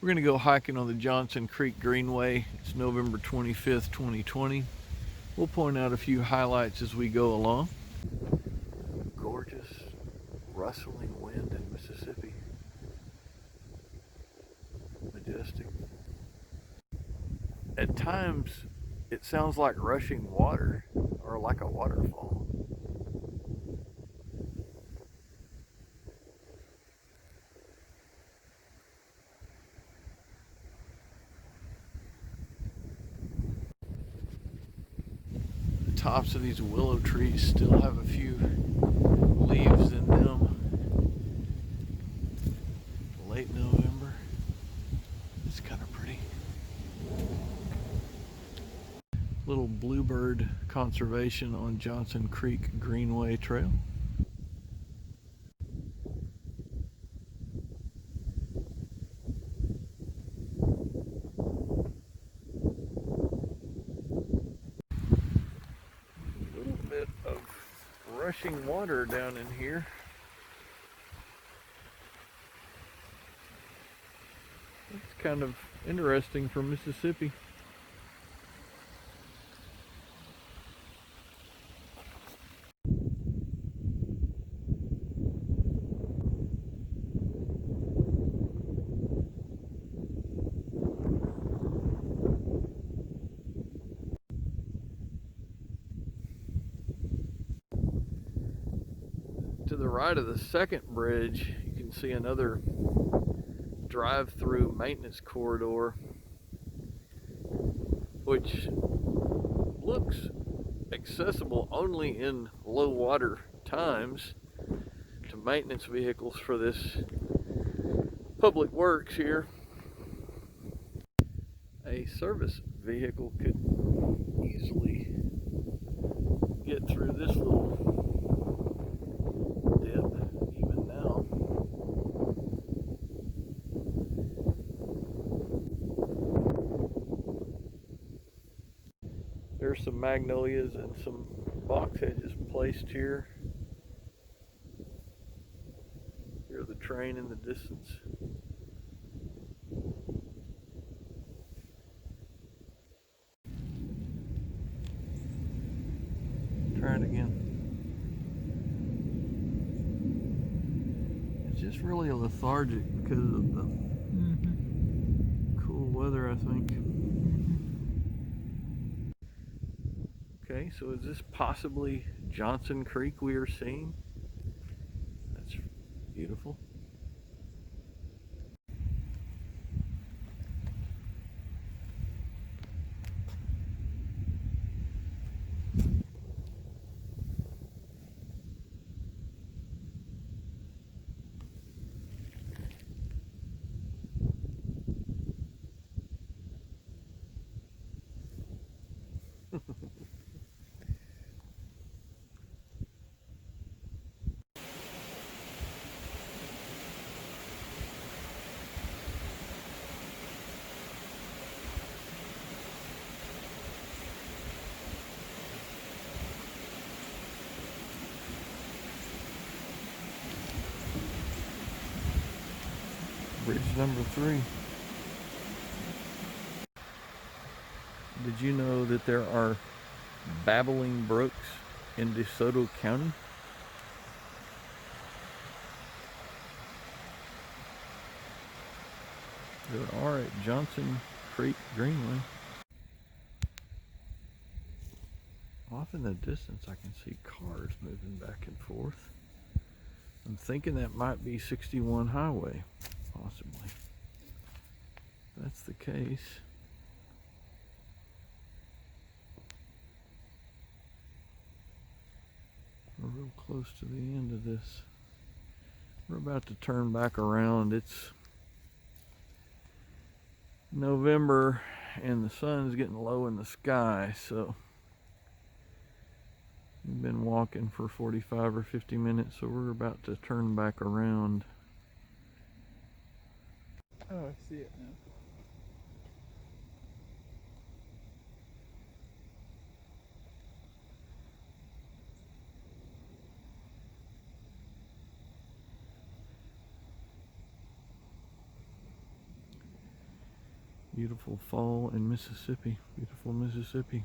We're going to go hiking on the Johnson Creek Greenway. It's November 25th, 2020. We'll point out a few highlights as we go along. Gorgeous rustling wind in Mississippi. Majestic. At times, it sounds like rushing water or like a waterfall. The tops of these willow trees still have a few leaves in them. Late November. It's kind of pretty. Little bluebird conservation on Johnson Creek Greenway Trail. A little bit of rushing water down in here. It's kind of interesting for Mississippi. To the right of the second bridge, you can see another drive-through maintenance corridor, which looks accessible only in low water times to maintenance vehicles for this public works here. A service vehicle could easily get through this little dip even now. There's some magnolias and some box hedges placed here. Hear the train in the distance. Try it again. It's just really lethargic because of the cool weather, I think. Okay, so is this possibly Johnson Creek we are seeing? That's beautiful. Bridge number 3. Did you know that there are babbling brooks in Desoto County? There are at Johnson Creek Greenway. Off in the distance I can see cars moving back and forth. I'm thinking that might be 61 highway, possibly. If that's the case. We're real close to the end of this. We're about to turn back around. It's November and the sun's getting low in the sky, so we've been walking for 45 or 50 minutes, so we're about to turn back around. Oh, I see it now. Beautiful fall in Mississippi. Beautiful Mississippi.